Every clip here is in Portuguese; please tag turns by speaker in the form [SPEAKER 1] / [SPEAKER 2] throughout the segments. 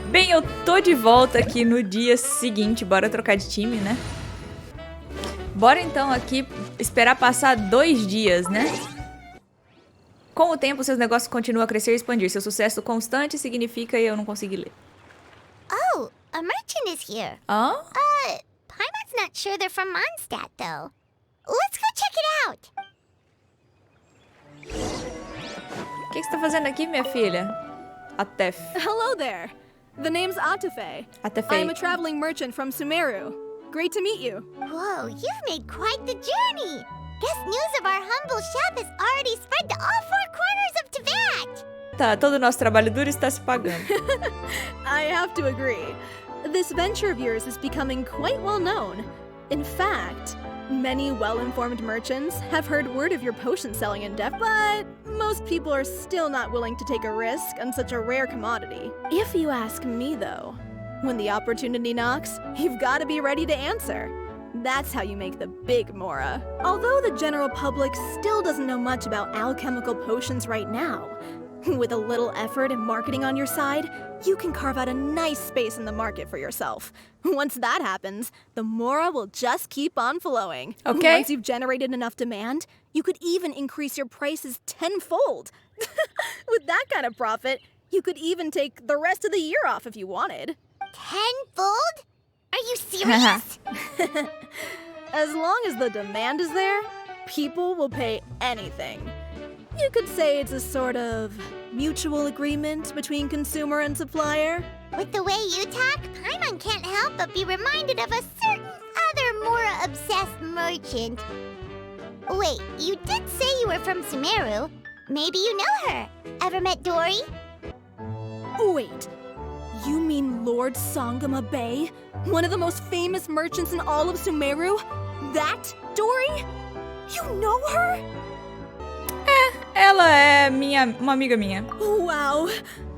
[SPEAKER 1] Bem, eu tô de volta aqui no dia seguinte. Bora trocar de time, né? Bora então aqui esperar passar 2 dias, né? Com o tempo, seus negócios continuam a crescer e expandir. Seu sucesso constante significa eu não consegui ler.
[SPEAKER 2] Oh, a merchant is here.
[SPEAKER 1] Hã?
[SPEAKER 2] Paimon's not sure they're from Mondstadt, though. Let's go check it out.
[SPEAKER 1] O que você tá fazendo aqui, minha filha? Atef.
[SPEAKER 3] Hello there. The name's Atafe.
[SPEAKER 1] Atefei.
[SPEAKER 3] I'm a traveling merchant from Sumeru. Great to meet you.
[SPEAKER 2] Whoa, you've made quite the journey. Guess news of our humble shop has already spread to all 4 corners of Tibet.
[SPEAKER 1] Tá, todo o nosso trabalho duro está se pagando.
[SPEAKER 3] I have to agree. This venture of yours is becoming quite well known. In fact, many well-informed merchants have heard word of your potion selling endeavor, but most people are still not willing to take a risk on such a rare commodity. If you ask me, though, when the opportunity knocks, you've got to be ready to answer. That's how you make the big Mora. Although the general public still doesn't know much about alchemical potions right now, with a little effort and marketing on your side, you can carve out a nice space in the market for yourself. Once that happens, the Mora will just keep on flowing.
[SPEAKER 1] Okay.
[SPEAKER 3] Once you've generated enough demand, you could even increase your prices tenfold. With that kind of profit, you could even take the rest of the year off if you wanted.
[SPEAKER 2] Tenfold? Are you serious?
[SPEAKER 3] As long as the demand is there, people will pay anything. You could say it's a sort of mutual agreement between consumer and supplier.
[SPEAKER 2] With the way you talk, Paimon can't help but be reminded of a certain other Mora-obsessed merchant. Wait, you did say you were from Sumeru. Maybe you know her. Ever met Dory?
[SPEAKER 3] Wait, you mean Lord Sangama Bay? One of the most famous merchants in all of Sumeru? That Dory? You know her?
[SPEAKER 1] Ela é uma amiga minha.
[SPEAKER 3] Wow.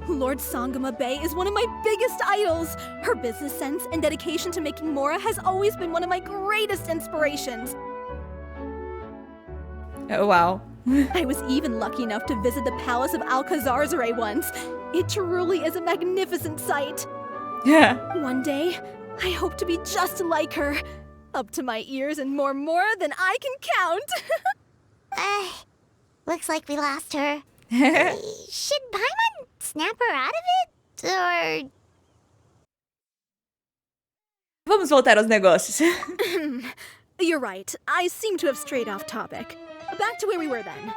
[SPEAKER 3] Lord Sangama Bay is one of my biggest idols. Her business sense and dedication to making Mora has always been one of my greatest inspirations.
[SPEAKER 1] Oh, wow.
[SPEAKER 3] I was even lucky enough to visit the palace of Alcazarzare once. It truly is a magnificent sight.
[SPEAKER 1] Yeah.
[SPEAKER 3] One day, I hope to be just like her. Up to my ears in more Mora than I can count.
[SPEAKER 2] Looks like we lost her. Should Paimon snap her out of it? Or...
[SPEAKER 1] Vamos voltar aos negócios.
[SPEAKER 3] You're right. I seem to have strayed off topic. Back to where we were then.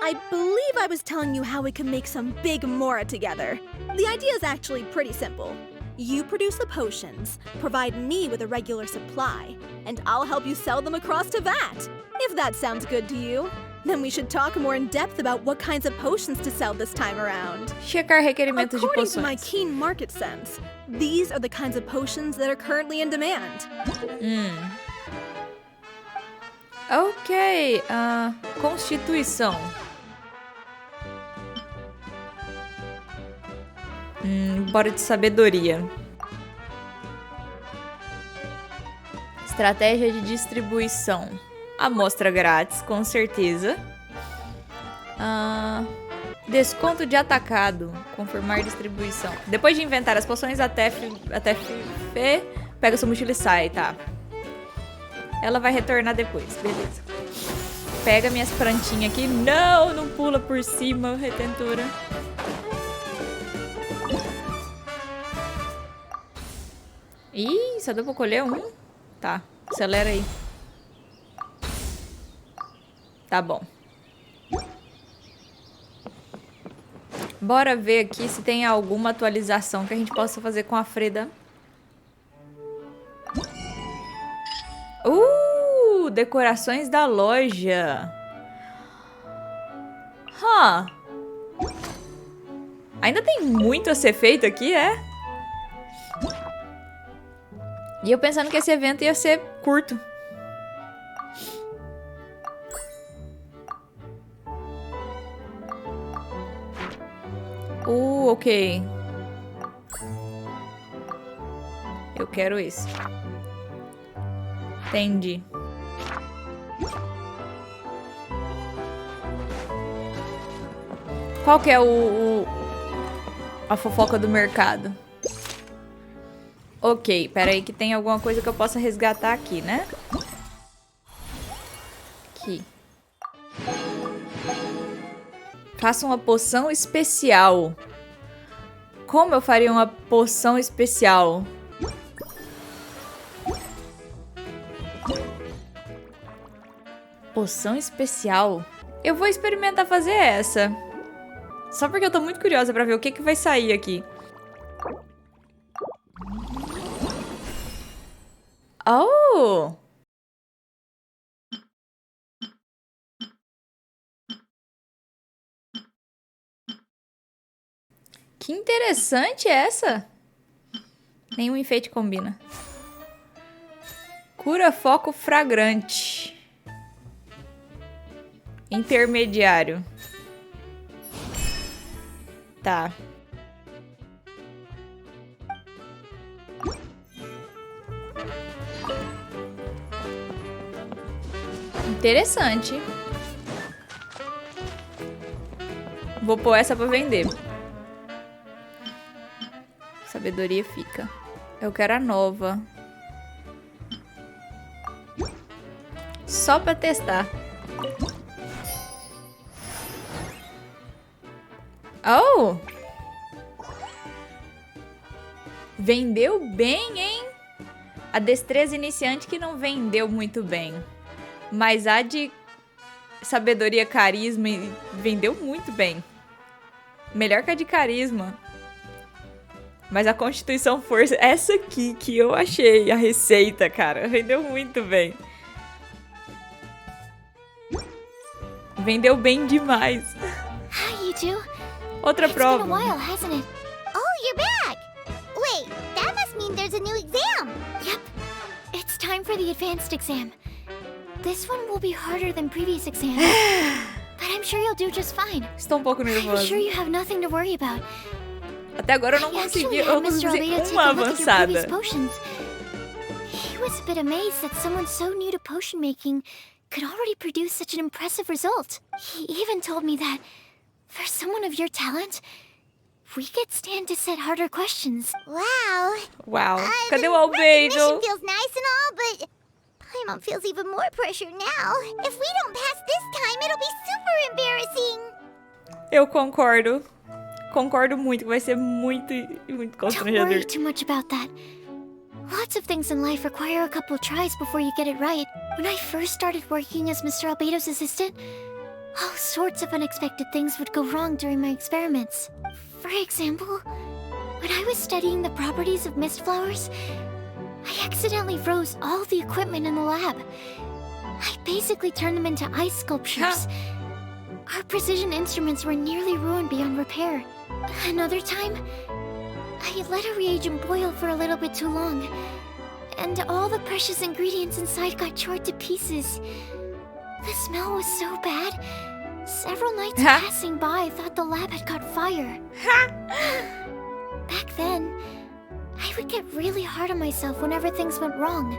[SPEAKER 3] I believe I was telling you how we could make some big Mora together. The idea is actually pretty simple. You produce the potions, provide me with a regular supply, and I'll help you sell them across Tibet. If that sounds good to you, then we should talk more in depth about what kinds of potions to sell this time around.
[SPEAKER 1] Checar requerimentos de
[SPEAKER 3] According to my
[SPEAKER 1] poções.
[SPEAKER 3] keen market sense, these are the kinds of potions that are currently in demand.
[SPEAKER 1] Ok. Constituição. Bora de sabedoria. Estratégia de distribuição. Amostra grátis, com certeza. Desconto de atacado. Confirmar distribuição. Depois de inventar as poções, até Fê pega sua mochila e sai, tá? Ela vai retornar depois, beleza. Pega minhas plantinhas aqui. Não, não pula por cima, retentora. Ih, só deu pra colher um? Tá, acelera aí. Tá bom. Bora ver aqui se tem alguma atualização que a gente possa fazer com a Freda. Decorações da loja. Ainda tem muito a ser feito aqui, é? E eu pensando que esse evento ia ser curto. Ok. Eu quero esse. Entendi. Qual que é a fofoca do mercado? Ok, peraí que tem alguma coisa que eu possa resgatar aqui, né? Aqui. Faça uma poção especial. Como eu faria uma poção especial? Poção especial? Eu vou experimentar fazer essa. Só porque eu tô muito curiosa pra ver o que que vai sair aqui. Oh! Que interessante essa. Nenhum enfeite combina. Cura foco fragrante. Intermediário. Tá. Interessante. Vou pôr essa pra vender. Sabedoria fica. Eu quero a nova. Só pra testar. Oh! Vendeu bem, hein? A destreza iniciante que não vendeu muito bem. Mas a de sabedoria, carisma vendeu muito bem. Melhor que a de carisma. Mas a constituição, força, essa aqui que eu achei a receita, cara, vendeu muito bem. Vendeu bem demais.
[SPEAKER 2] How you do?
[SPEAKER 1] Outra prova.
[SPEAKER 2] It's been a while, hasn't it? Oh, you're back! Wait, that must mean there's a new exam! Yep. It's time for the advanced exam. This one will be harder than previous exams. But I'm sure you'll do just fine.
[SPEAKER 1] Estou um pouco
[SPEAKER 2] I'm
[SPEAKER 1] nervosa.
[SPEAKER 2] sure you have nothing to worry about.
[SPEAKER 1] Até agora eu não consegui, eu consegui fazer uma avançada.
[SPEAKER 2] He was a bit amazed that someone so new to potion making could already produce such an impressive result. He even told me that for someone of your talent, we could stand to set harder questions. Wow.
[SPEAKER 1] Uau. Cadê o
[SPEAKER 2] Recognition
[SPEAKER 1] albedo?
[SPEAKER 2] feels nice and all, but Paimon feels even more pressure now. If we don't pass this time, it'll be super embarrassing.
[SPEAKER 1] Eu concordo. Concordo muito, que vai ser muito
[SPEAKER 2] Don't worry
[SPEAKER 1] constrangedor.
[SPEAKER 2] too much about that. Lots of things in life require a couple tries before you get it right. When I first started working as Mr. Albedo's assistant, all sorts of unexpected things would go wrong during my experiments. For example, when I was studying the properties of mist flowers, I accidentally froze all the equipment in the lab. I basically turned them into ice sculptures. Our precision instruments were nearly ruined beyond repair. Another time, I let a reagent boil for a little bit too long, and all the precious ingredients inside got charred to pieces. The smell was so bad, several nights passing by thought the lab had caught fire. Back then, I would get really hard on myself whenever things went wrong.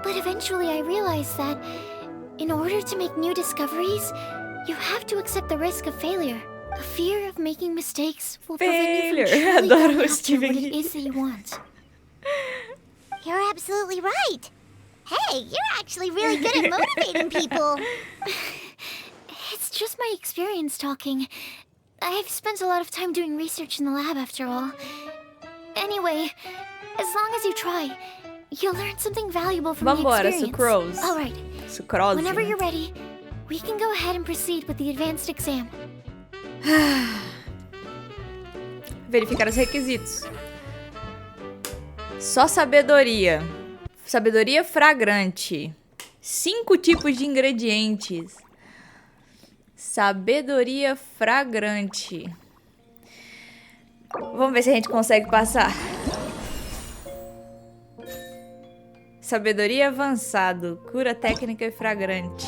[SPEAKER 2] But eventually I realized that in order to make new discoveries, you have to accept the risk of failure. A fear of making mistakes will prevent you from truly
[SPEAKER 1] Adoro
[SPEAKER 2] going
[SPEAKER 1] o
[SPEAKER 2] after
[SPEAKER 1] Steven
[SPEAKER 2] what it is that you want. You're absolutely right. Hey, you're actually really good at motivating people. It's just my experience talking. I've spent a lot of time doing research in the lab after all. Anyway, as long as you try, you'll learn something valuable from the
[SPEAKER 1] Vambora,
[SPEAKER 2] experience.
[SPEAKER 1] sucrose.
[SPEAKER 2] All right.
[SPEAKER 1] Sucrose.
[SPEAKER 2] Whenever you're ready, we can go ahead and proceed with the advanced exam.
[SPEAKER 1] Verificar os requisitos. Só sabedoria. Sabedoria fragrante. 5 tipos de ingredientes. Sabedoria fragrante. Vamos ver se a gente consegue passar. Sabedoria avançado. Cura técnica e fragrante.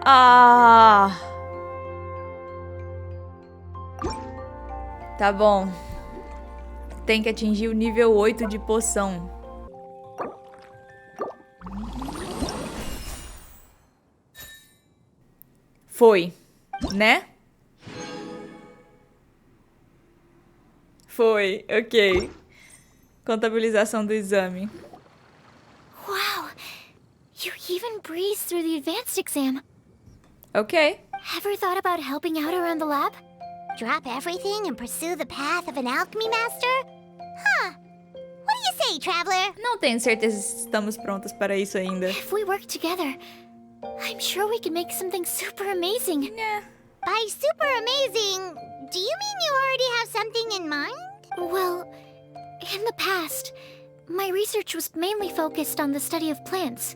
[SPEAKER 1] Ah! Tá bom. Tem que atingir o nível 8 de poção. Foi, né? Foi, ok. Contabilização do exame.
[SPEAKER 2] Wow, you even breezed through the advanced exam.
[SPEAKER 1] Ok.
[SPEAKER 2] Ever thought about helping out around the lab? Drop everything and pursue the path of an alchemy master? Huh. What do you say, traveler?
[SPEAKER 1] Não tenho certeza se estamos prontas para isso ainda.
[SPEAKER 2] If we work together, I'm sure we can make something super amazing.
[SPEAKER 1] Yeah.
[SPEAKER 2] By super amazing, do you mean you already have something in mind? Well, in the past, my research was mainly focused on the study of plants.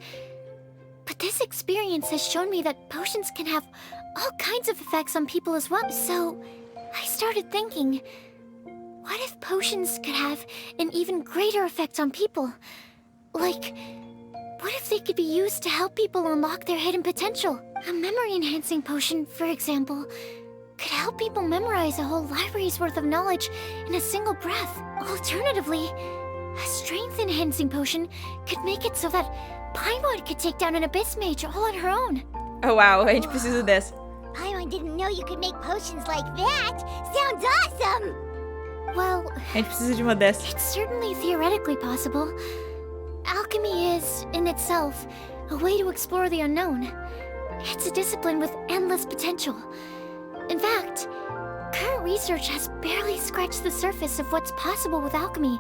[SPEAKER 2] But this experience has shown me that potions can have all kinds of effects on people as well. So, I started thinking, what if potions could have an even greater effect on people? Like, what if they could be used to help people unlock their hidden potential? A memory-enhancing potion, for example, could help people memorize a whole library's worth of knowledge in a single breath. Alternatively, a strength-enhancing potion could make it so that Paimon could take down an abyss mage all on her own.
[SPEAKER 1] Oh, wow, a gente precisa dessa.
[SPEAKER 2] Paimon didn't know you could make potions like that. Sounds awesome! Well,
[SPEAKER 1] A gente precisa de uma dessas.
[SPEAKER 2] it's certainly theoretically possible. Alchemy is, in itself, a way to explore the unknown. It's a discipline with endless potential. In fact, current research has barely scratched the surface of what's possible with alchemy.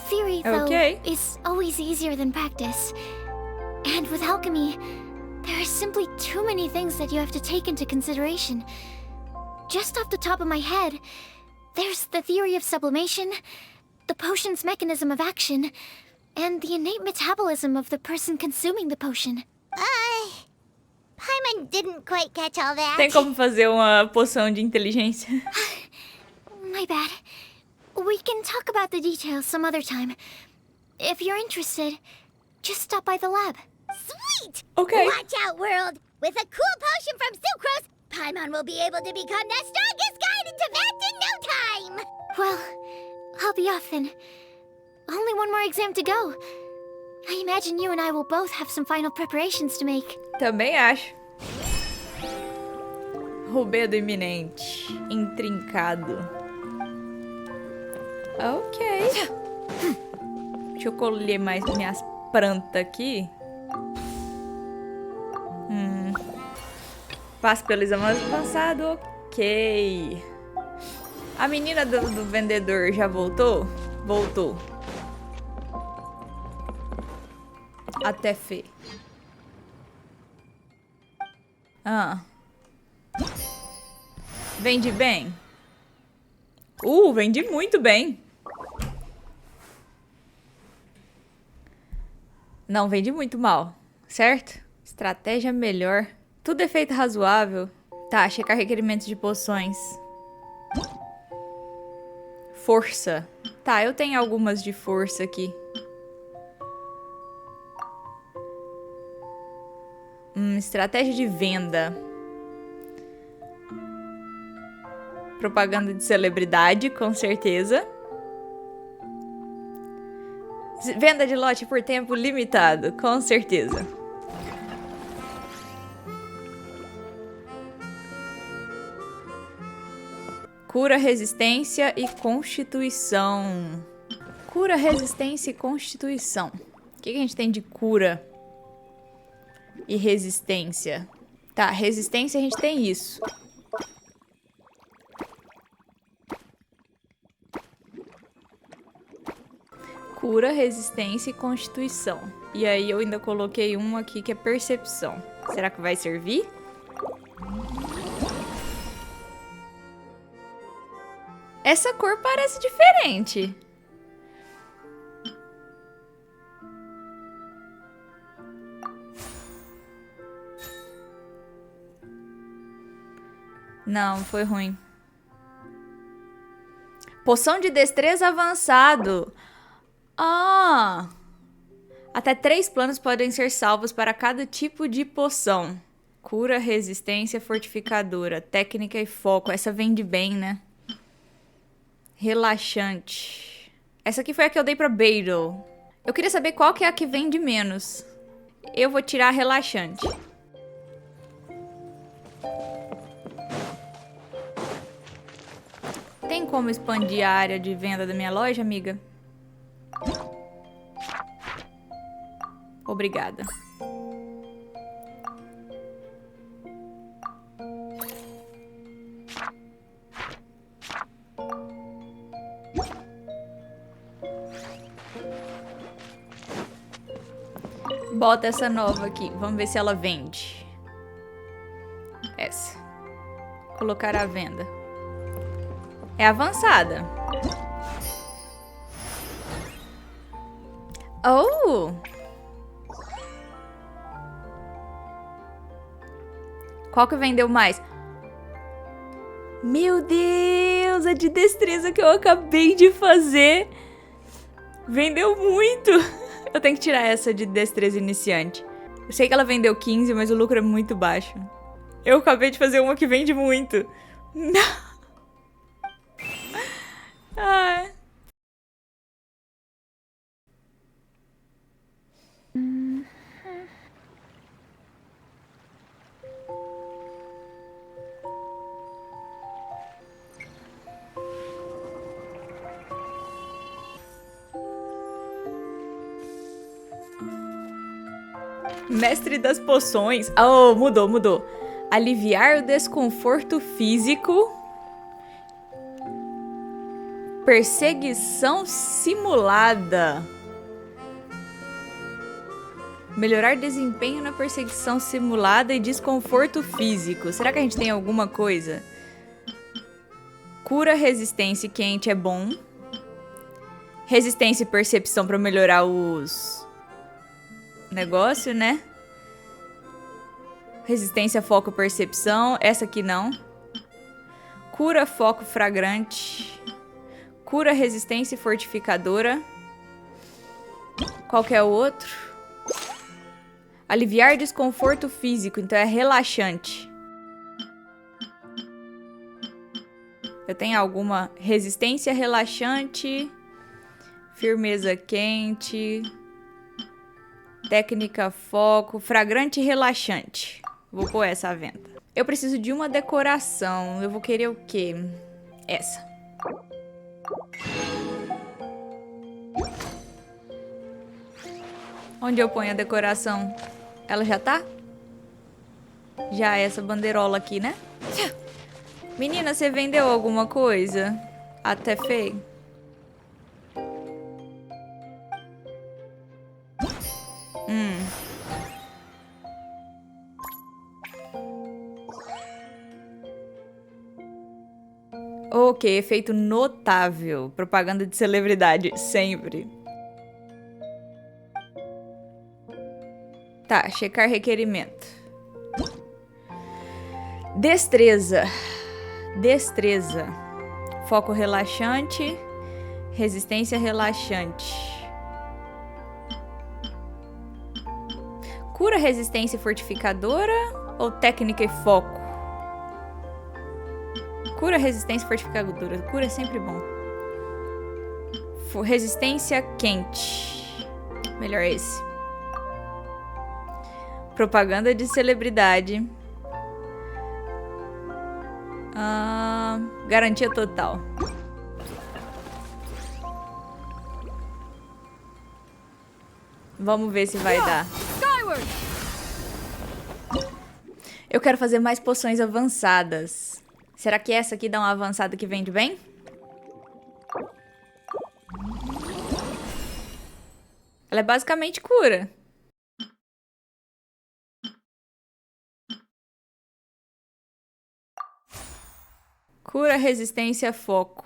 [SPEAKER 2] Theory, though,
[SPEAKER 1] Okay.
[SPEAKER 2] is always easier than practice. And with alchemy, there are simply too many things that you have to take into consideration. Just off the top of my head, there's the theory of sublimation, the potion's mechanism of action, and the innate metabolism of the person consuming the potion. Paimon didn't quite catch all that.
[SPEAKER 1] Tem como fazer uma poção de inteligência?
[SPEAKER 2] My bad. We can talk about the details some other time. If you're interested, just stop by the lab. Sweet!
[SPEAKER 1] Okay.
[SPEAKER 2] Watch out, world! With a cool potion from Sucrose, Paimon will be able to become the strongest guide in Tibet in no time! Well, I'll be off then. Only one more exam to go. I imagine you and I will both have some final preparations to make.
[SPEAKER 1] Também acho. Roubedo iminente. Intrincado. Ok. Deixa eu colher mais minhas plantas aqui. Passo pelo exame avançado. Ok. A menina do vendedor já voltou? Voltou. Até Fê. Vende bem? Vende muito bem. Não, vende muito mal, certo? Estratégia melhor. Tudo é feito razoável. Tá, checar requerimentos de poções. Força. Tá, eu tenho algumas de força aqui. Estratégia de venda. Propaganda de celebridade, com certeza. Venda de lote por tempo limitado, com certeza. Cura, resistência e constituição. Cura, resistência e constituição. O que a gente tem de cura e resistência? Tá, resistência a gente tem isso. Cura, resistência e constituição. E aí eu ainda coloquei um aqui que é percepção. Será que vai servir? Essa cor parece diferente. Não, foi ruim. Poção de destreza avançado. Até 3 planos podem ser salvos para cada tipo de poção. Cura, resistência, fortificadora, técnica e foco. Essa vende bem, né? Relaxante. Essa aqui foi a que eu dei pra Beidle. Eu queria saber qual que é a que vende menos. Eu vou tirar a relaxante. Tem como expandir a área de venda da minha loja, amiga? Obrigada. Bota essa nova aqui. Vamos ver se ela vende. Essa. Colocar à venda. É avançada. Oh! Qual que vendeu mais? Meu Deus! A de destreza que eu acabei de fazer. Vendeu muito. Eu tenho que tirar essa de destreza iniciante. Eu sei que ela vendeu 15, mas o lucro é muito baixo. Eu acabei de fazer uma que vende muito. Não. Ai. Mestre das poções. Oh, mudou. Aliviar o desconforto físico. Perseguição simulada. Melhorar desempenho na perseguição simulada e desconforto físico. Será que a gente tem alguma coisa? Cura, resistência e quente é bom. Resistência e percepção pra melhorar os... negócio, né? Resistência, foco, percepção. Essa aqui não. Cura, foco, fragrante. Cura, resistência e fortificadora. Qual que é o outro? Aliviar desconforto físico. Então é relaxante. Eu tenho alguma resistência relaxante. Firmeza quente. Técnica foco. Fragrante e relaxante. Vou pôr essa à venda. Eu preciso de uma decoração. Eu vou querer o quê? Essa. Onde eu ponho a decoração? Ela já tá? Já essa bandeirola aqui, né? Menina, você vendeu alguma coisa? Até feio. Ok, efeito notável. Propaganda de celebridade, sempre. Tá, checar requerimento. Destreza. Destreza. Foco relaxante. Resistência relaxante. Cura, resistência fortificadora ou técnica e foco? Cura, resistência fortificadora. Cura é sempre bom. Resistência quente. Melhor esse. Propaganda de celebridade. Garantia total. Vamos ver se vai dar. Eu quero fazer mais poções avançadas. Será que essa aqui dá uma avançada que vende bem? Ela é basicamente cura. Cura, resistência, foco.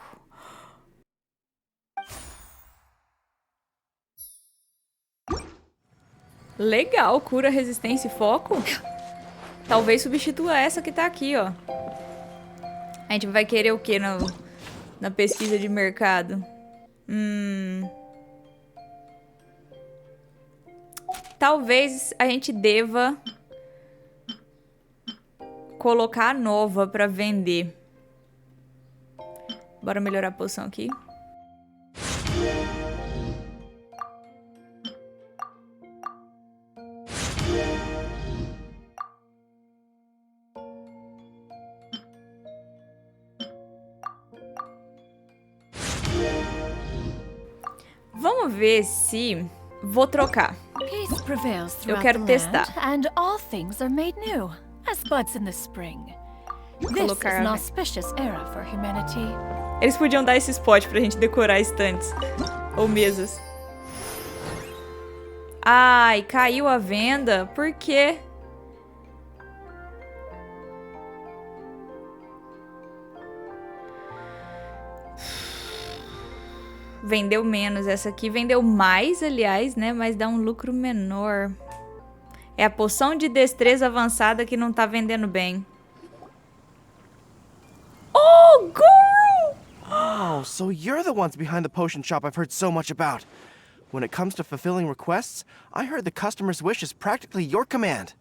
[SPEAKER 1] Legal, cura, resistência e foco. Talvez substitua essa que tá aqui, ó. A gente vai querer o que na pesquisa de mercado? Talvez a gente deva colocar a nova pra vender. Bora melhorar a poção aqui. Vamos ver se... Vou trocar.
[SPEAKER 4] Peace prevails
[SPEAKER 1] Eu
[SPEAKER 4] throughout
[SPEAKER 1] quero
[SPEAKER 4] the
[SPEAKER 1] testar.
[SPEAKER 4] land, and all things are made new, as buds in the spring. This is
[SPEAKER 1] Colocar,
[SPEAKER 4] an
[SPEAKER 1] né?
[SPEAKER 4] auspicious era for humanity.
[SPEAKER 1] Eles podiam dar esse spot pra gente decorar estantes. Ou mesas. Ai, caiu a venda. Por quê? Vendeu menos. Essa aqui vendeu mais, aliás, né? Mas dá um lucro menor. É a poção de destreza avançada que não tá vendendo bem. Oh, girl!
[SPEAKER 5] Oh, so you're the ones behind the potion shop I've heard so much about. When it comes to fulfilling requests, I heard the customer's wish is practically your command.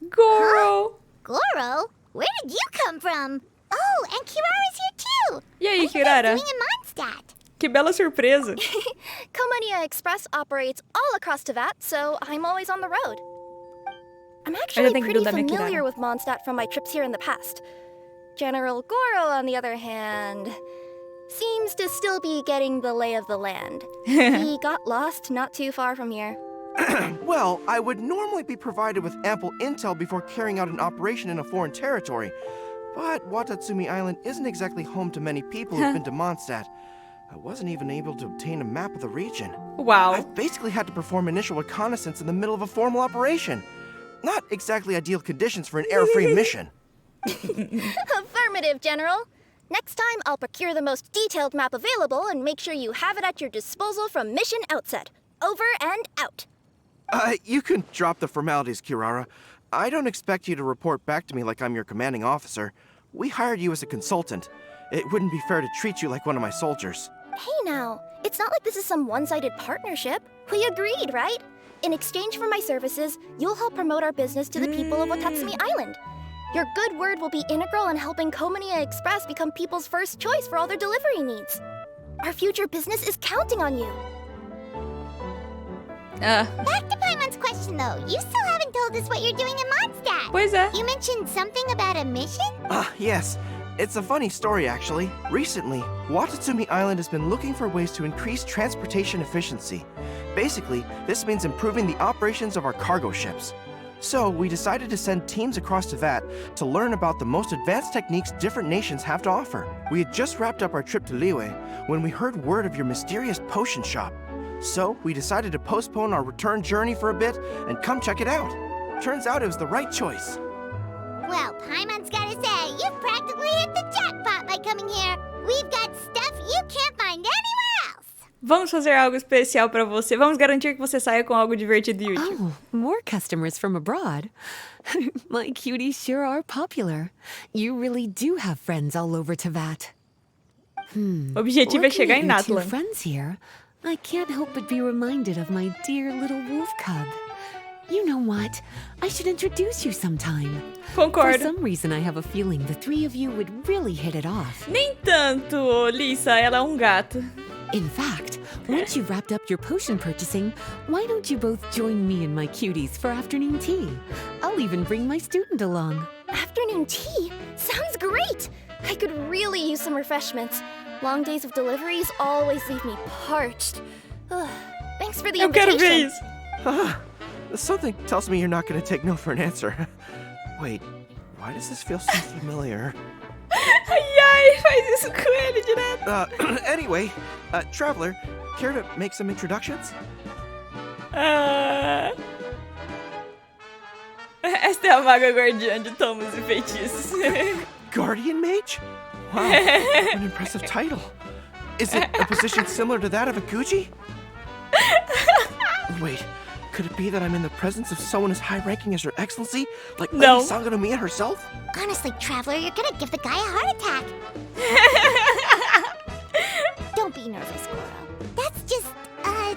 [SPEAKER 1] Goro!
[SPEAKER 2] Goro? Where did you come from? Oh, and Kirara's here too.
[SPEAKER 1] E aí,
[SPEAKER 2] What are you guys
[SPEAKER 1] Kirara?
[SPEAKER 2] doing in Mondstadt?
[SPEAKER 1] Que bela surpresa.
[SPEAKER 6] Comania Express operates all across Tevat, so I'm always on the road. I'm
[SPEAKER 1] Eu
[SPEAKER 6] actually
[SPEAKER 1] já tenho que
[SPEAKER 6] pretty
[SPEAKER 1] grudar minha
[SPEAKER 6] familiar
[SPEAKER 1] Kirara.
[SPEAKER 6] with Mondstadt from my trips here in the past. General Goro, on the other hand, seems to still be getting the lay of the land. He got lost not too far from here.
[SPEAKER 5] Well, I would normally be provided with ample intel before carrying out an operation in a foreign territory. But Watatsumi Island isn't exactly home to many people who've been to Mondstadt. I wasn't even able to obtain a map of the region.
[SPEAKER 1] Uau.
[SPEAKER 5] I've basically had to perform initial reconnaissance in the middle of a formal operation. Not exactly ideal conditions for an error-free mission.
[SPEAKER 6] Affirmative, General. Next time, I'll procure the most detailed map available and make sure you have it at your disposal from mission outset. Over and out.
[SPEAKER 5] You can drop the formalities, Kirara. I don't expect you to report back to me like I'm your commanding officer. We hired you as a consultant. It wouldn't be fair to treat you like one of my soldiers.
[SPEAKER 6] Hey now, it's not like this is some one-sided partnership. We agreed, right? In exchange for my services, you'll help promote our business to the people of Watatsumi Island. Your good word will be integral in helping Komania Express become people's first choice for all their delivery needs. Our future business is counting on you.
[SPEAKER 2] Back to Paimon's question though. You still haven't told us what you're doing in Mondstadt.
[SPEAKER 1] Pois é.
[SPEAKER 2] You mentioned something about a mission?
[SPEAKER 5] Yes. It's a funny story, actually. Recently, Watatsumi Island has been looking for ways to increase transportation efficiency. Basically, this means improving the operations of our cargo ships. So, we decided to send teams across to Vat to learn about the most advanced techniques different nations have to offer. We had just wrapped up our trip to Liyue when we heard word of your mysterious potion shop. So, we decided to postpone our return journey for a bit and come check it out. Turns out it was the right choice.
[SPEAKER 2] Well, Paimon's gotta say, you've practically hit the jackpot by coming here. We've got stuff you can't find anywhere else.
[SPEAKER 1] Vamos fazer algo especial pra você. Vamos garantir que você saia com algo divertido e útil.
[SPEAKER 7] Oh, more customers from abroad. My cuties sure are popular. You really do have friends all over Tevat.
[SPEAKER 1] O objetivo é chegar em
[SPEAKER 7] Looking at your two
[SPEAKER 1] Natlan.
[SPEAKER 7] friends here, I can't help but be reminded of my dear little wolf cub. You know what? I should introduce you sometime. For
[SPEAKER 1] Concordo.
[SPEAKER 7] some reason, I have a feeling the three of you would really hit it off.
[SPEAKER 1] Nem tanto, Lisa. Ela é um gato.
[SPEAKER 7] In fact, once you've wrapped up your potion purchasing, why don't you both join me and my cuties for afternoon tea? I'll even bring my student along.
[SPEAKER 6] Afternoon tea? Sounds great! I could really use some refreshments. Long days of deliveries always leave me parched. Ugh, thanks for the
[SPEAKER 1] Eu quero ver
[SPEAKER 6] invitation.
[SPEAKER 1] isso.
[SPEAKER 5] Something tells me you're not going to take no for an answer. Wait, why does this feel so familiar?
[SPEAKER 1] Ai, faz isso com ele direto.
[SPEAKER 5] Anyway, Traveler, care to make some introductions?
[SPEAKER 1] Ah. Esta é a maga guardiã de tomos e feitiços.
[SPEAKER 5] Guardian Mage? Wow, what an impressive title. Is it a position similar to that of a Guji? Wait, could it be that I'm in the presence of someone as high-ranking as Her Excellency? Like
[SPEAKER 1] No.
[SPEAKER 5] Lady Sangonomiya herself?
[SPEAKER 2] Honestly, Traveler, you're gonna give the guy a heart attack. Don't be nervous, Goro. That's just, a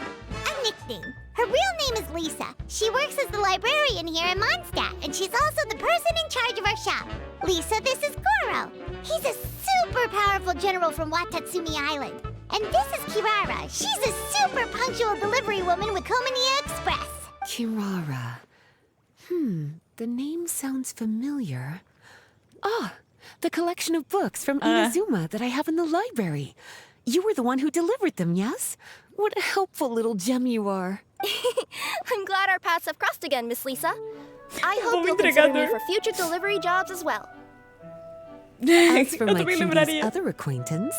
[SPEAKER 2] nickname. Her real name is Lisa. She works as the librarian here in Mondstadt, and she's also the person in charge of our shop. Lisa, this is Goro. He's a super powerful general from Watatsumi Island. And this is Kirara. She's a super punctual delivery woman with Komania Express.
[SPEAKER 7] Kirara. The name sounds familiar. Ah, the collection of books from Inazuma that I have in the library. You were the one who delivered them, yes? What a helpful little gem you are.
[SPEAKER 6] I'm glad our paths have crossed again, Miss Lisa. I
[SPEAKER 1] Bom
[SPEAKER 6] hope you'll consider me
[SPEAKER 1] entregador.
[SPEAKER 6] for future delivery jobs as well.
[SPEAKER 7] As for
[SPEAKER 1] Eu
[SPEAKER 7] my
[SPEAKER 1] também
[SPEAKER 7] cutie's
[SPEAKER 1] lembraria.
[SPEAKER 7] other acquaintance,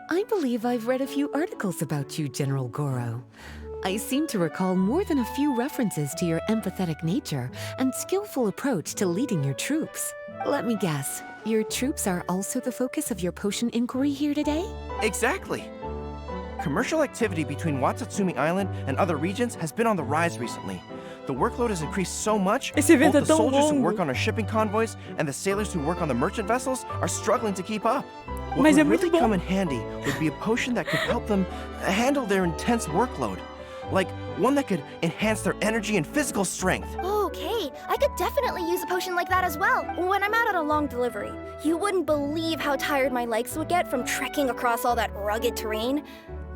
[SPEAKER 7] I believe I've read a few articles about you, General Goro. I seem to recall more than a few references to your empathetic nature and skillful approach to leading your troops. Let me guess, your troops are also the focus of your potion inquiry here today?
[SPEAKER 5] Exactly. Commercial activity between Watatsumi Island and other regions has been on the rise recently. The workload has increased so much,
[SPEAKER 1] Esse evento
[SPEAKER 5] both
[SPEAKER 1] é
[SPEAKER 5] the
[SPEAKER 1] tão
[SPEAKER 5] soldiers who
[SPEAKER 1] longo.
[SPEAKER 5] work on our shipping convoys and the sailors who work on the merchant vessels are struggling to keep up. What
[SPEAKER 1] Mas é
[SPEAKER 5] would
[SPEAKER 1] muito
[SPEAKER 5] really
[SPEAKER 1] bom.
[SPEAKER 5] come in handy would be a potion that could help them handle their intense workload. Like one that could enhance their energy and physical strength.
[SPEAKER 6] Okay, I could definitely use a potion like that as well when I'm out on a long delivery. You wouldn't believe how tired my legs would get from trekking across all that rugged terrain.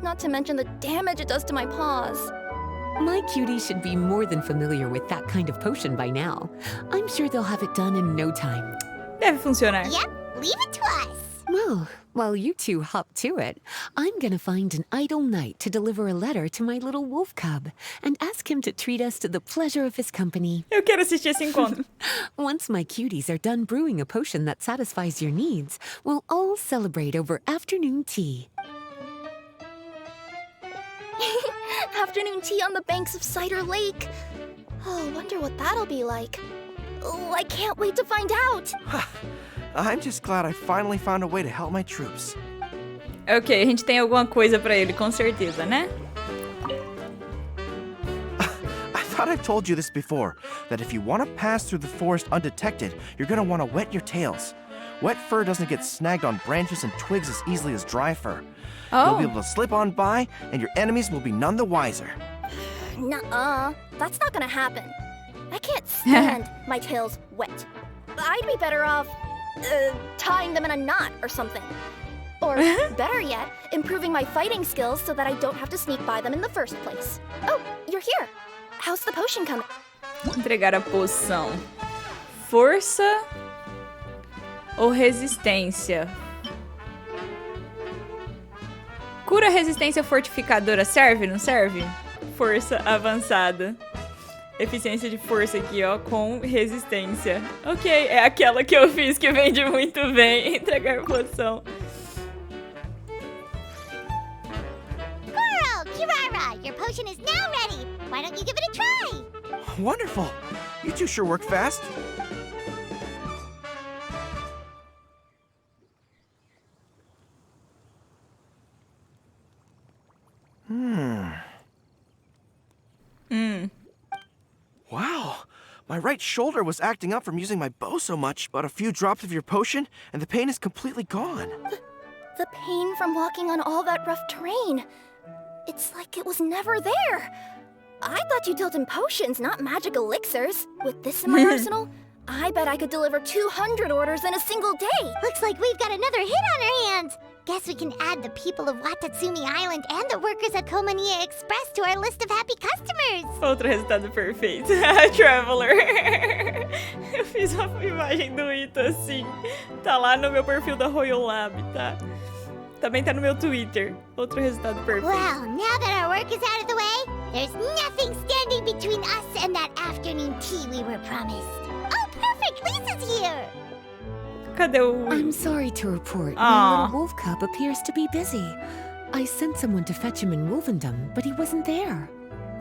[SPEAKER 6] Not to mention the damage it does to my paws.
[SPEAKER 7] My cutie should be more than familiar with that kind of potion by now. I'm sure they'll have it done in no time.
[SPEAKER 1] Deve funcionar.
[SPEAKER 2] Yep, leave it to us.
[SPEAKER 7] Well, while you two hop to it, I'm gonna find an idle knight to deliver a letter to my little wolf cub and ask him to treat us to the pleasure of his company.
[SPEAKER 1] Eu quero assistir esse encontro.
[SPEAKER 7] Once my cuties are done brewing a potion that satisfies your needs, we'll all celebrate over afternoon tea.
[SPEAKER 6] Afternoon tea on the banks of Cider Lake. Oh, wonder what that'll be like. Oh, I can't wait to find out.
[SPEAKER 5] I'm just glad I finally found a way to help my troops.
[SPEAKER 1] Ok, a gente tem alguma coisa pra ele, com certeza, né?
[SPEAKER 5] I thought I've told you this before, that if you want to pass through the forest undetected, you're going to want to wet your tails. Wet fur doesn't get snagged on branches and twigs as easily as dry fur. You'll be able to slip on by, and your enemies will be none the wiser.
[SPEAKER 6] Nuh-uh, that's not gonna happen. I can't stand my tails wet. I'd be better off, tying them in a knot or something. Or, better yet, improving my fighting skills so that I don't have to sneak by them in the first place. Oh, you're here. How's the potion coming?
[SPEAKER 1] Entregar a poção. Força ou resistência? Cura resistência fortificadora serve, não serve? Força avançada. Eficiência de força aqui, ó, com resistência. Ok, é aquela que eu fiz que vende muito bem. Entregar poção.
[SPEAKER 2] Goro, Kirara, your potion is now ready. Why don't you give it a try?
[SPEAKER 5] Wonderful! You two sure work fast. Wow, my right shoulder was acting up from using my bow so much, but a few drops of your potion, and the pain is completely gone.
[SPEAKER 6] The pain from walking on all that rough terrain. It's like it was never there. I thought you dealt in potions, not magic elixirs. With this in my arsenal, I bet I could deliver 200 orders in a single day.
[SPEAKER 2] Looks like we've got another hit on our hands. Guess we can add the people of Watatsumi Island and the workers at Komania Express to our list of happy customers.
[SPEAKER 1] Outro resultado perfeito. Traveler. Eu fiz uma imagem do Ita assim. Tá lá no meu perfil da Royal Lab, tá? Também tá no meu Twitter. Outro resultado perfeito.
[SPEAKER 2] Well, now that our work is out of the way, there's nothing standing between us and that afternoon tea we were promised. Oh, perfect! Lisa's here!
[SPEAKER 1] Cadê o...
[SPEAKER 7] I'm sorry to report,
[SPEAKER 1] Aw.
[SPEAKER 7] my little wolf cub appears to be busy. I sent someone to fetch him in Wolvendom, but he wasn't there.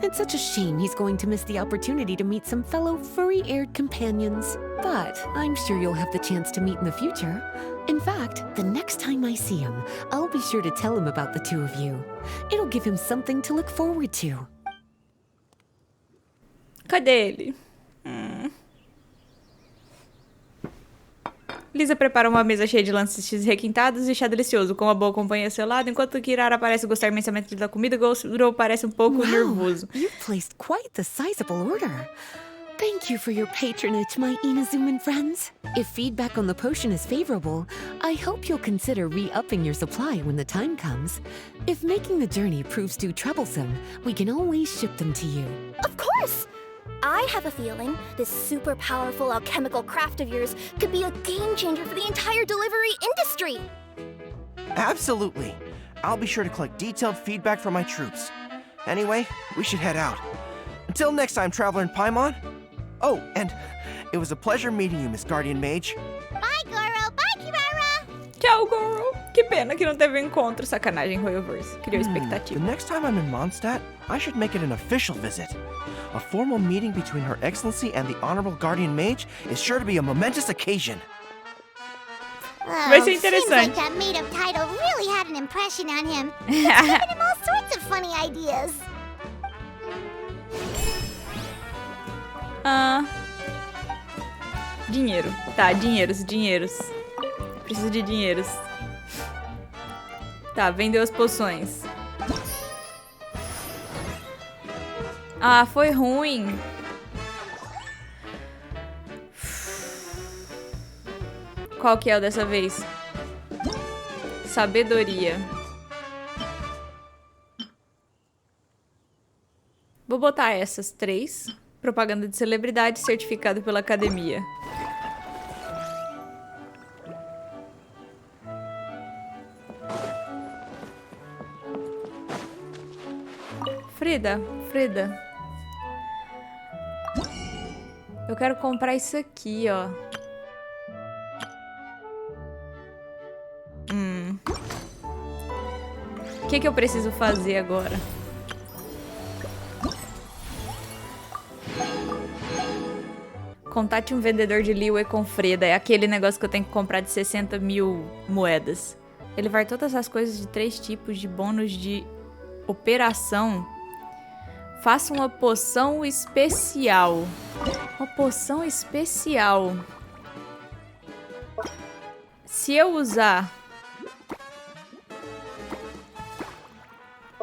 [SPEAKER 7] It's such a shame he's going to miss the opportunity to meet some fellow furry-haired companions. But I'm sure you'll have the chance to meet in the future. In fact, the next time I see him, I'll be sure to tell him about the two of you. It'll give him something to look forward to.
[SPEAKER 1] Cadê ele? Lisa prepara uma mesa cheia de lances requintados e chá delicioso, com uma boa companhia ao seu lado, enquanto Kirara parece gostar imensamente da comida, Goro parece pouco nervoso.
[SPEAKER 7] You've placed quite the sizable order. Thank you for your patronage, my Inazuman friends. If feedback on the potion is favorable, I hope you'll consider re-upping your supply when the time comes. If making the journey proves too troublesome, we can always ship them to you.
[SPEAKER 6] Of course! I have a feeling this super powerful alchemical craft of yours could be a game changer for the entire delivery industry.
[SPEAKER 5] Absolutely. I'll be sure to collect detailed feedback from my troops. Anyway, we should head out. Until next time, Traveler in Paimon. Oh, and it was a pleasure meeting you, Miss Guardian Mage.
[SPEAKER 2] Bye, Goro. Bye, Kirara.
[SPEAKER 1] Tchau, Goro. Que pena que não teve encontro. Sacanagem, Hoyoverse. Criou
[SPEAKER 5] The
[SPEAKER 1] expectativa.
[SPEAKER 5] next time I'm in Mondstadt, I should make it an official visit. A formal meeting between Her Excellency and the Honorable Guardian Mage is sure to be a momentous occasion.
[SPEAKER 1] Vai ser
[SPEAKER 2] Seems like
[SPEAKER 1] interessante.
[SPEAKER 2] that made-up title really had an impression on him. It's given him all sorts of funny ideas.
[SPEAKER 1] Dinheiro. Tá, dinheiros. Preciso de dinheiros. Tá, vendeu as poções. Ah, foi ruim. Qual que é o dessa vez? Sabedoria. Vou botar essas 3. Propaganda de celebridade certificado pela academia. Frida. Eu quero comprar isso aqui, ó. O que eu preciso fazer agora? Contate um vendedor de Liyue com Freda. É aquele negócio que eu tenho que comprar de 60 mil moedas. Ele vai todas as coisas de 3 tipos de bônus de operação. Faça uma poção especial. Uma poção especial. Se eu usar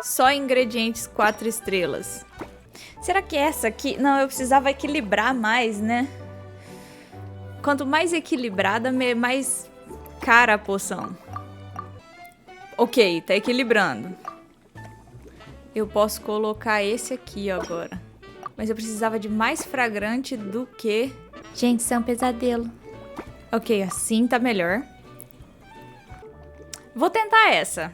[SPEAKER 1] só ingredientes 4 estrelas. Será que essa aqui... Não, eu precisava equilibrar mais, né? Quanto mais equilibrada, mais cara a poção. Ok, tá equilibrando. Eu posso colocar esse aqui agora. Mas eu precisava de mais fragrante do que... Gente, isso é um pesadelo. Ok, assim tá melhor. Vou tentar essa.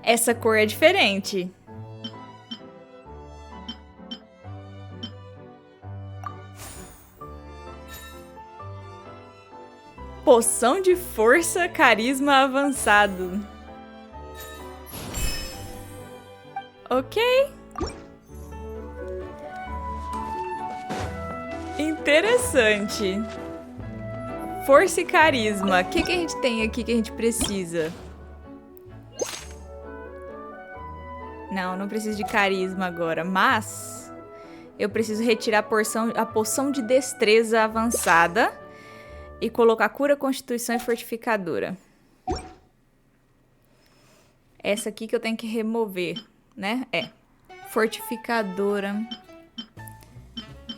[SPEAKER 1] Essa cor é diferente. Poção de força, carisma avançado. Ok. Interessante. Força e carisma. O que a gente tem aqui que a gente precisa? Não preciso de carisma agora, mas eu preciso retirar a poção de destreza avançada e colocar cura, constituição e fortificadora. Essa aqui que eu tenho que remover, né? É. Fortificadora.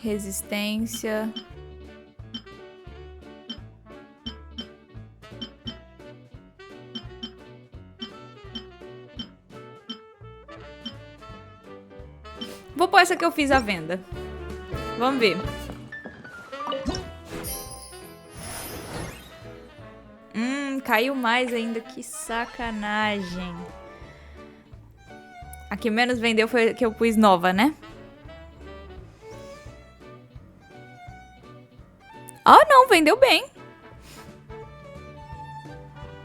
[SPEAKER 1] Resistência. Vou pôr essa que eu fiz à venda. Vamos ver. Caiu mais ainda. Que sacanagem. A que menos vendeu foi a que eu pus nova, né? Ah, não. Vendeu bem.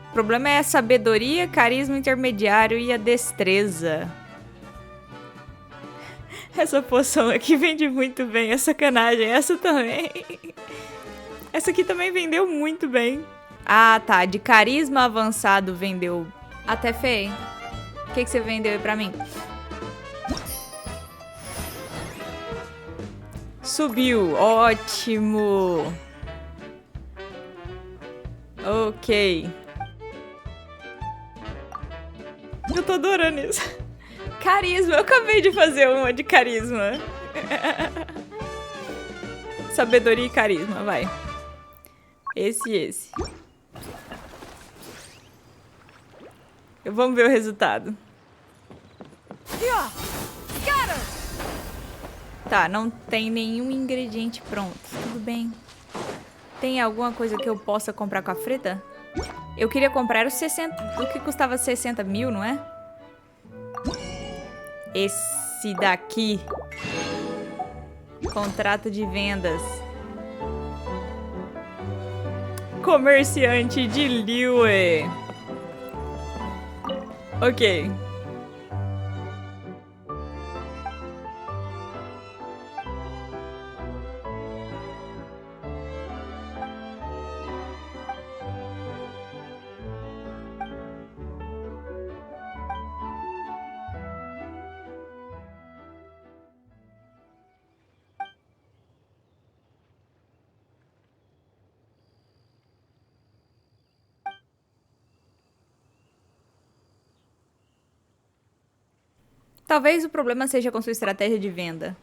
[SPEAKER 1] O problema é a sabedoria, carisma intermediário e a destreza. Essa poção aqui vende muito bem, é sacanagem. Essa também. Essa aqui também vendeu muito bem. Ah, tá. De carisma avançado vendeu até feio. O que você vendeu aí pra mim? Subiu. Ótimo. Ok. Eu tô adorando isso. Carisma, eu acabei de fazer uma de carisma. Sabedoria e carisma, vai. Esse. Vamos ver o resultado. Tá, não tem nenhum ingrediente pronto. Tudo bem. Tem alguma coisa que eu possa comprar com a Freda? Eu queria comprar o 60... O que custava 60 mil, não é? Esse daqui. Contrato de vendas. Comerciante de Liyue. Ok. Talvez o problema seja com sua estratégia de venda.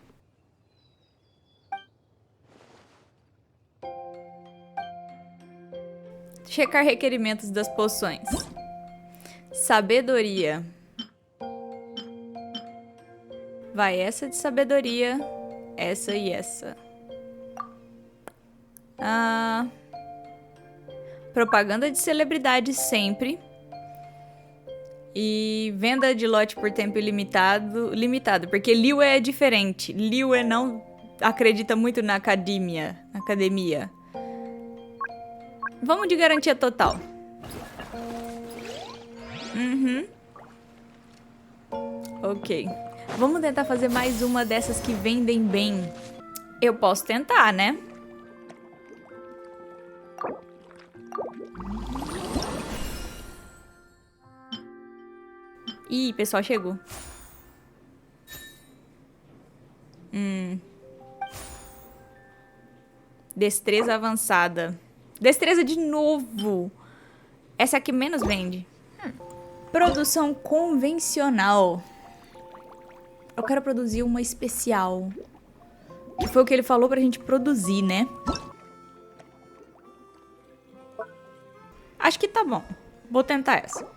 [SPEAKER 1] Checar requerimentos das poções. Sabedoria. Vai essa de sabedoria, essa e essa. Propaganda de celebridade sempre. E venda de lote por tempo ilimitado. Porque Liyue é diferente. Liyue não acredita muito na academia. Vamos de garantia total. Ok. Vamos tentar fazer mais uma dessas que vendem bem. Eu posso tentar, né? Ih, pessoal, chegou. Destreza avançada. Destreza de novo. Essa aqui menos vende. Produção convencional. Eu quero produzir uma especial. Que foi o que ele falou pra gente produzir, né? Acho que tá bom. Vou tentar essa.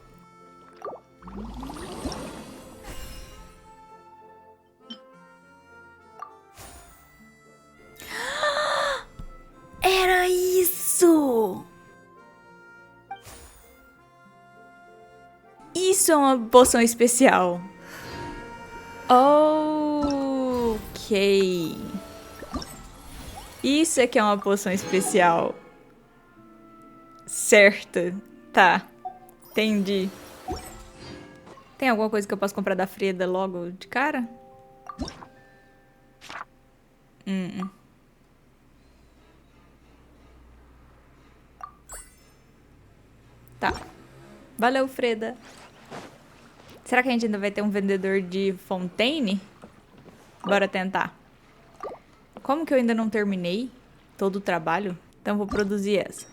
[SPEAKER 1] Era isso! Isso é uma poção especial. Ok. Isso é que é uma poção especial. Certo. Tá. Entendi. Tem alguma coisa que eu posso comprar da Freda logo de cara? Tá. Valeu, Freda. Será que a gente ainda vai ter um vendedor de Fontaine? Bora tentar. Como que eu ainda não terminei todo o trabalho? Então vou produzir essa.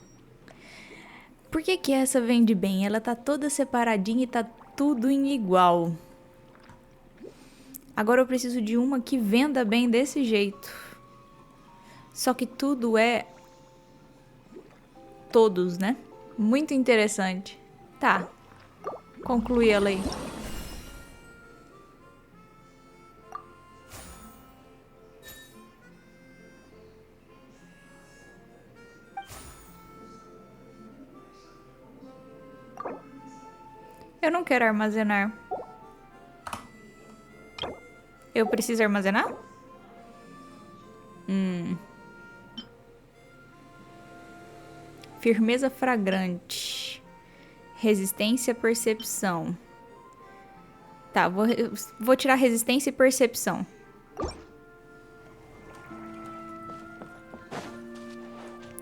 [SPEAKER 1] Por que que essa vende bem? Ela tá toda separadinha e tá tudo em igual. Agora eu preciso de uma que venda bem desse jeito. Só que tudo é... todos, né? Muito interessante. Tá. Conclui ela aí. Eu não quero armazenar. Eu preciso armazenar? Firmeza fragrante. Resistência, percepção. Tá, vou tirar resistência e percepção.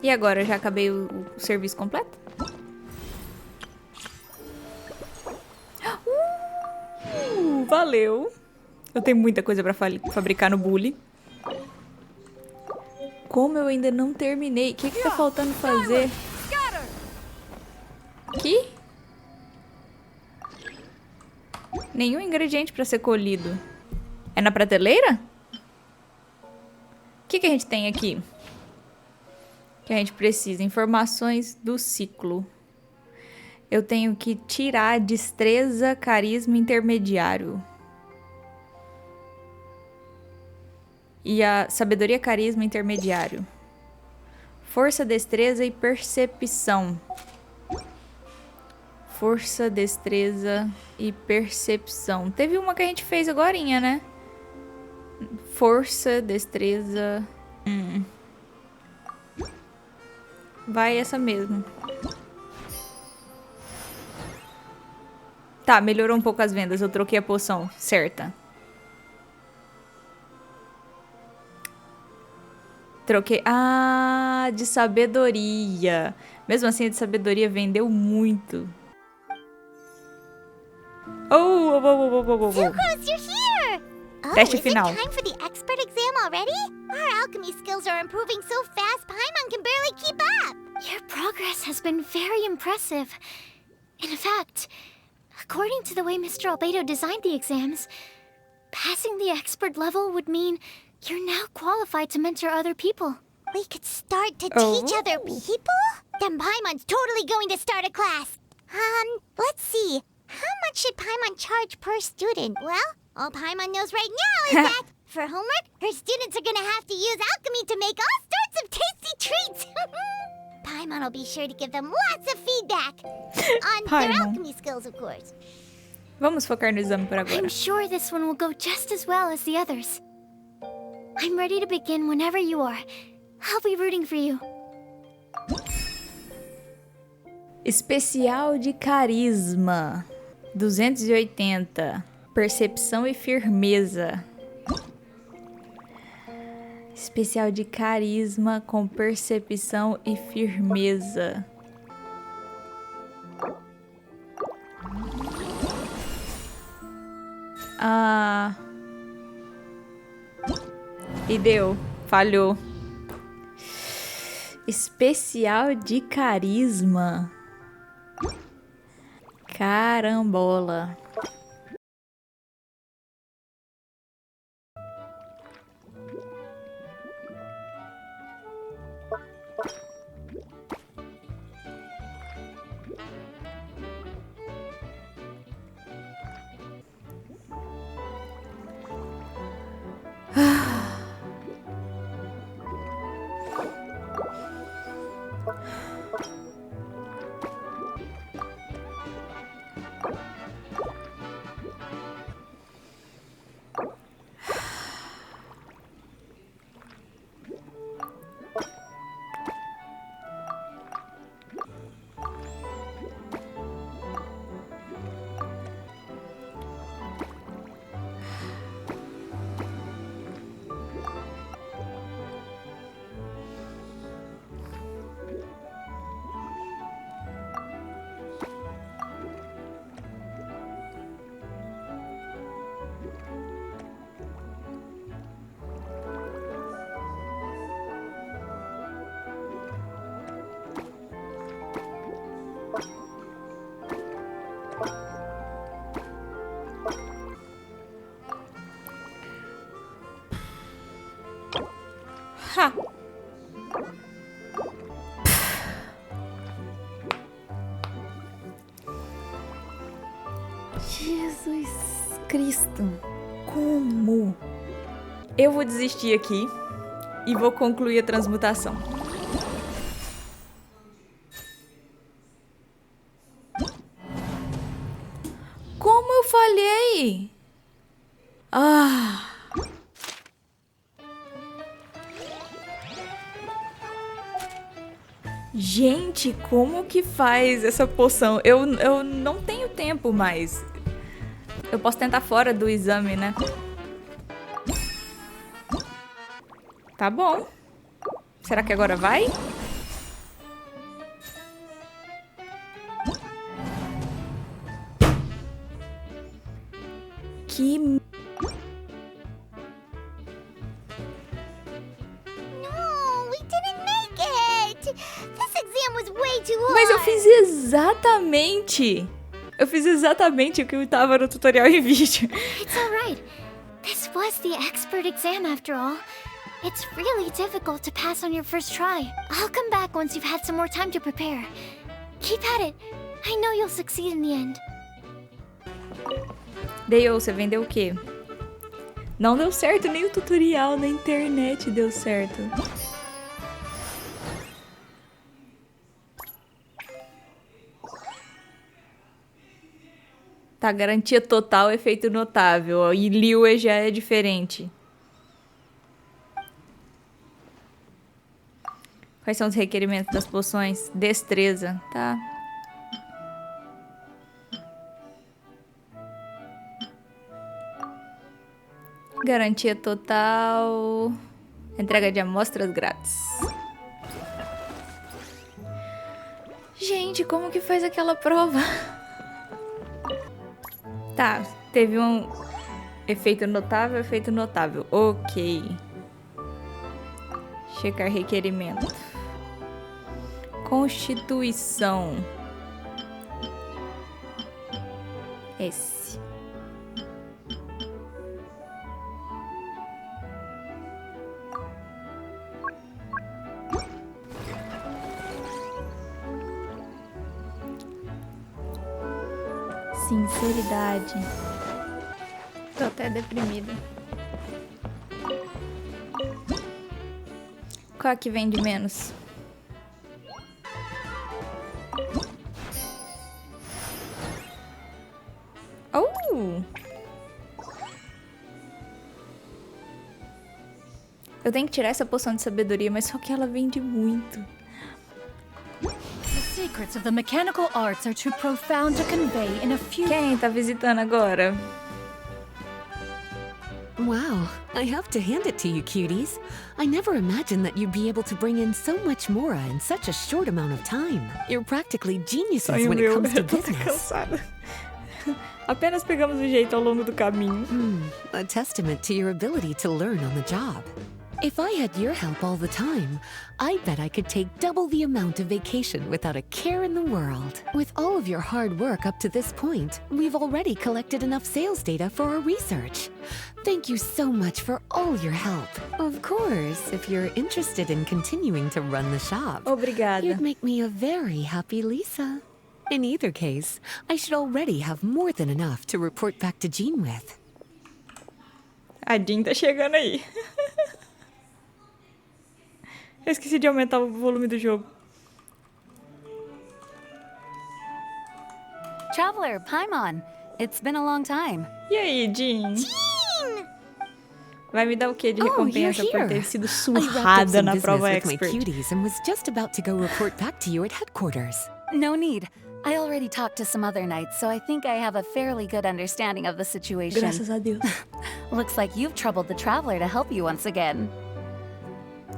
[SPEAKER 1] E agora, já acabei o serviço completo? Valeu! Eu tenho muita coisa pra fabricar no Bully. Como eu ainda não terminei? O que tá faltando fazer? Aqui? Nenhum ingrediente pra ser colhido. É na prateleira? O que a gente tem aqui? Que a gente precisa? Informações do ciclo. Eu tenho que tirar destreza, carisma intermediário. E a sabedoria, carisma intermediário. Força, destreza e percepção. Força, destreza e percepção. Teve uma que a gente fez agorinha, né? Força, destreza... Vai essa mesmo. Tá, melhorou um pouco as vendas. Eu troquei a poção certa. Troquei... Ah, de sabedoria. Mesmo assim, a de sabedoria vendeu muito. Oh.
[SPEAKER 2] Sucrose, you're here! Oh,
[SPEAKER 1] Teste
[SPEAKER 2] is
[SPEAKER 1] final.
[SPEAKER 2] it time for the expert exam already? Our alchemy skills are improving so fast, Paimon can barely keep up.
[SPEAKER 8] Your progress has been very impressive. In fact, according to the way Mr. Albedo designed the exams, passing the expert level would mean you're now qualified to mentor other people.
[SPEAKER 2] We could start to teach other people? Then Paimon's totally going to start a class. Let's see. How much should Paimon charge per student? Well, all Paimon knows right now is that for homework, her students are gonna have to use alchemy to make all sorts of tasty treats. Paimon will be sure to give them lots of feedback on their alchemy skills, of course.
[SPEAKER 1] Vamos focar no exame por agora.
[SPEAKER 8] I'm sure this one will go just as well as the others. I'm ready to begin whenever you are. I'll be rooting for you.
[SPEAKER 1] Especial de carisma. 280. Percepção e firmeza. Especial de carisma com percepção e firmeza. E deu. Falhou. Especial de carisma. Carambola. Ha! Jesus Cristo! Como? Eu vou desistir aqui e vou concluir a transmutação. Como eu falhei? Gente, como que faz essa poção? Eu não tenho tempo mais. Eu posso tentar fora do exame, né? Tá bom. Será que agora vai? Que...
[SPEAKER 2] No, we didn't make it. This exam was way too hard.
[SPEAKER 1] Mas eu fiz exatamente. Eu fiz exatamente o que tava no tutorial em vídeo.
[SPEAKER 8] It's alright. This was the expert exam after all. It's really difficult to pass on your first try. I'll come back once you've had some more time to prepare. Keep at it. I know you'll succeed in the end.
[SPEAKER 1] Dale, você vendeu o quê? Não deu certo, nem o tutorial na internet deu certo. Tá, garantia total, efeito notável. E Liu já é diferente. Quais são os requerimentos das poções? Destreza, tá. Garantia total. Entrega de amostras grátis. Gente, como que faz aquela prova? Tá, teve um efeito notável, efeito notável. Ok. Checar requerimento. Constituição. Esse. Sinceridade. Tô até deprimida. Qual é que vende menos? Oh! Eu tenho que tirar essa poção de sabedoria, mas só que ela vende muito.
[SPEAKER 4] The secrets of the mechanical arts are too profound to convey in a few...
[SPEAKER 1] Quem tá visitando agora?
[SPEAKER 7] Wow, I have to hand it to you, cuties. I never imagined that you'd be able to bring in so much mora in such a short amount of time. You're practically geniuses when it comes to business.
[SPEAKER 1] Apenas pegamos o jeito ao longo do caminho.
[SPEAKER 7] A testament to your ability to learn on the job. If I had your help all the time, I bet I could take double the amount of vacation without a care in the world. With all of your hard work up to this point, we've already collected enough sales data for our research. Thank you so much for all your help. Of course, if you're interested in continuing to run the shop,
[SPEAKER 1] Obrigada.
[SPEAKER 7] you'd make me a very happy Lisa. In either case, I should already have more than enough to report back to Jean with.
[SPEAKER 1] A Jean tá chegando aí. Eu esqueci de aumentar o volume do jogo.
[SPEAKER 9] Traveler, Paimon, it's been a long time.
[SPEAKER 1] E aí, Jean?
[SPEAKER 2] Jean!
[SPEAKER 1] Vai me dar o quê de
[SPEAKER 7] Oh,
[SPEAKER 1] recompensa
[SPEAKER 7] you're
[SPEAKER 1] por
[SPEAKER 7] here.
[SPEAKER 1] ter sido
[SPEAKER 7] I wrapped up
[SPEAKER 1] surrada
[SPEAKER 7] some
[SPEAKER 1] na
[SPEAKER 7] business
[SPEAKER 1] prova
[SPEAKER 7] with my
[SPEAKER 1] expert?
[SPEAKER 7] cuties and was just about to go report back to you at headquarters.
[SPEAKER 9] No need. I already talked to some other knights, so I think I have a fairly good understanding of the situation.
[SPEAKER 1] Graças a Deus.
[SPEAKER 9] Looks like you've troubled the Traveler to help you once again.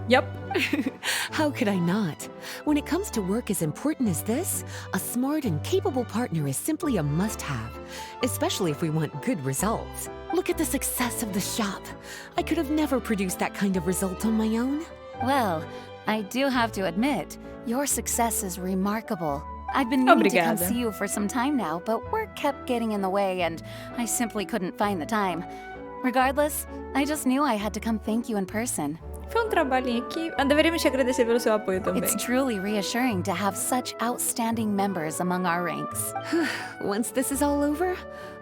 [SPEAKER 1] Yup.
[SPEAKER 7] How could I not? When it comes to work as important as this, a smart and capable partner is simply a must-have, especially if we want good results. Look at the success of the shop. I could have never produced that kind of result on my own.
[SPEAKER 9] Well, I do have to admit, your success is remarkable. I've been meaning to come
[SPEAKER 1] Obrigada.
[SPEAKER 9] see you for some time now, but work kept getting in the way and I simply couldn't find the time. Regardless, I just knew I had to come thank you in person.
[SPEAKER 1] Foi um trabalhinho aqui. Eu deveria te agradecer pelo seu apoio também.
[SPEAKER 9] It's truly reassuring to have such outstanding members among our ranks.
[SPEAKER 7] Once this is all over,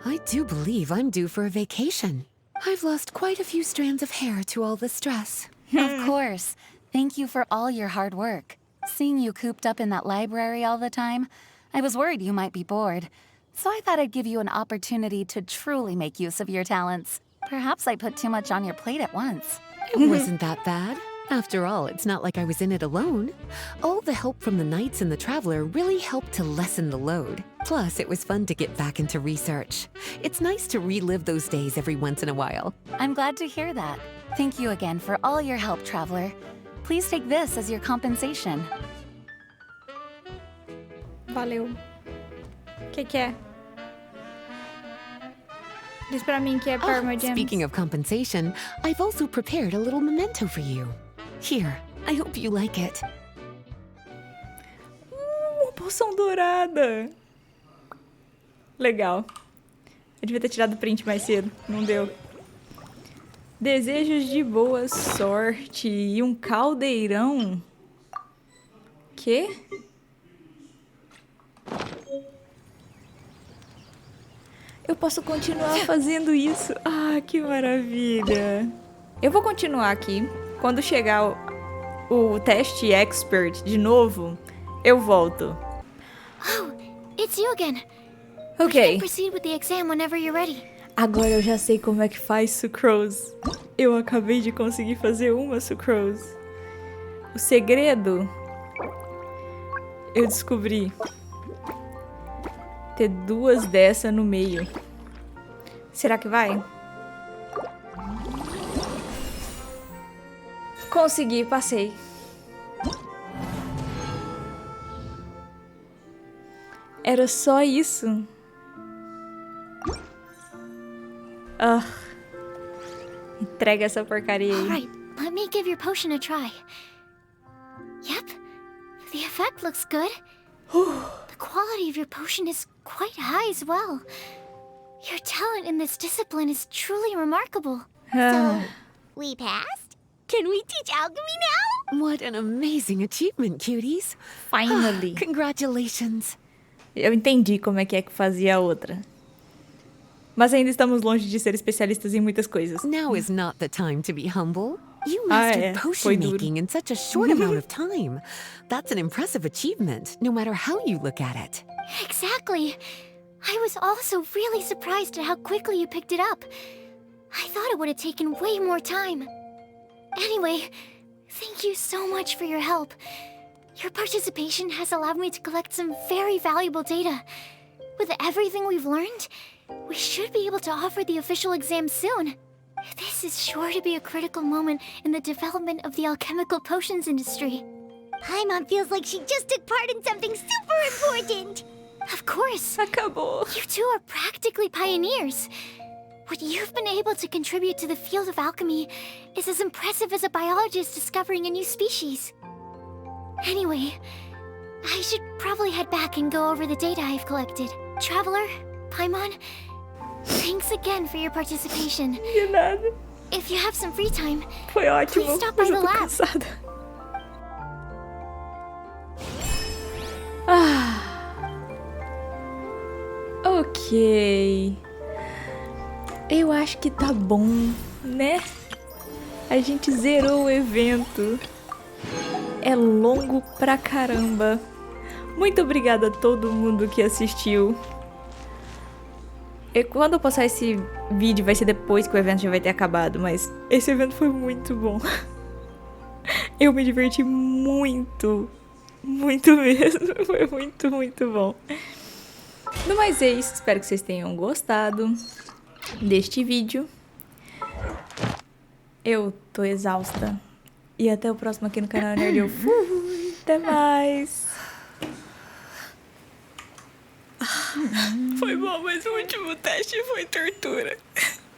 [SPEAKER 7] I do believe I'm due for a vacation. I've lost quite a few strands of hair to all the stress.
[SPEAKER 9] Of course. Thank you for all your hard work. Seeing you cooped up in that library all the time, I was worried you might be bored. So I thought I'd give you an opportunity to truly make use of your talents. Perhaps I put too much on your plate at once.
[SPEAKER 7] It wasn't that bad. After all, it's not like I was in it alone. All the help from the Knights and the Traveler really helped to lessen the load. Plus, it was fun to get back into research. It's nice to relive those days every once in a while.
[SPEAKER 9] I'm glad to hear that. Thank you again for all your help, Traveler. Please take this as your compensation.
[SPEAKER 1] Valeu. Que é? Diz pra mim que é Perma Gems.
[SPEAKER 7] Speaking of compensation, I've also prepared a little memento for you. Here, I hope you like it.
[SPEAKER 1] Uma poção dourada. Legal. Eu devia ter tirado o print mais cedo. Não deu. Desejos de boa sorte e um caldeirão. Quê? Eu posso continuar fazendo isso. Ah, que maravilha. Eu vou continuar aqui. Quando chegar o teste expert de novo, eu volto.
[SPEAKER 8] Oh, it's you again. We
[SPEAKER 1] Ok.
[SPEAKER 8] can proceed with the exam whenever you're ready.
[SPEAKER 1] Agora eu já sei como é que faz sucrose. Eu acabei de conseguir fazer uma sucrose. O segredo... eu descobri. Ter 2 dessa no meio. Será que vai? Consegui, passei. Era só isso. Ah. Entrega essa porcaria aí.
[SPEAKER 8] Alright, let me give your potion a try. Yep, the effect looks good. The quality of your potion is quite high as well. Your talent in this discipline is truly remarkable.
[SPEAKER 1] Ah.
[SPEAKER 2] We passed? Can we teach alchemy now?
[SPEAKER 7] What an amazing achievement, cuties.
[SPEAKER 1] Finally.
[SPEAKER 7] Congratulations.
[SPEAKER 1] Eu entendi como é que fazia a outra. Mas ainda estamos longe de ser especialistas em muitas coisas.
[SPEAKER 7] Now is not the time to be humble. You
[SPEAKER 1] Ah,
[SPEAKER 7] mastered
[SPEAKER 1] é.
[SPEAKER 7] potion
[SPEAKER 1] Foi duro.
[SPEAKER 7] making in such a short amount of time. That's an impressive achievement, no matter how you look at it.
[SPEAKER 8] Exactly. I was also really surprised at how quickly you picked it up. I thought it would have taken way more time. Anyway, thank you so much for your help. Your participation has allowed me to collect some very valuable data. With everything we've learned, we should be able to offer the official exam soon. This is sure to be a critical moment in the development of the alchemical potions industry.
[SPEAKER 2] Paimon feels like she just took part in something super important.
[SPEAKER 8] Of course.
[SPEAKER 1] Acabou.
[SPEAKER 8] You two are practically pioneers. What you've been able to contribute to the field of alchemy is as impressive as a biologist discovering a new species. Anyway, I should probably head back and go over the data I've collected. Traveler, Paimon, thanks again for your participation.
[SPEAKER 1] De nada.
[SPEAKER 8] If you have some free time,
[SPEAKER 1] Foi ótimo.
[SPEAKER 8] Please stop by
[SPEAKER 1] Mas eu
[SPEAKER 8] the
[SPEAKER 1] tô
[SPEAKER 8] lab.
[SPEAKER 1] cansada. Ah. Ok. Eu acho que tá bom, né? A gente zerou o evento. É longo pra caramba. Muito obrigada a todo mundo que assistiu. Quando eu postar esse vídeo vai ser depois que o evento já vai ter acabado, mas esse evento foi muito bom. Eu me diverti muito. Muito mesmo. Foi muito, muito bom. No mais é isso. Espero que vocês tenham gostado deste vídeo. Eu tô exausta. E até o próximo aqui no canal Nerd. Eu fui. Até mais. Foi bom, mas o último teste foi tortura.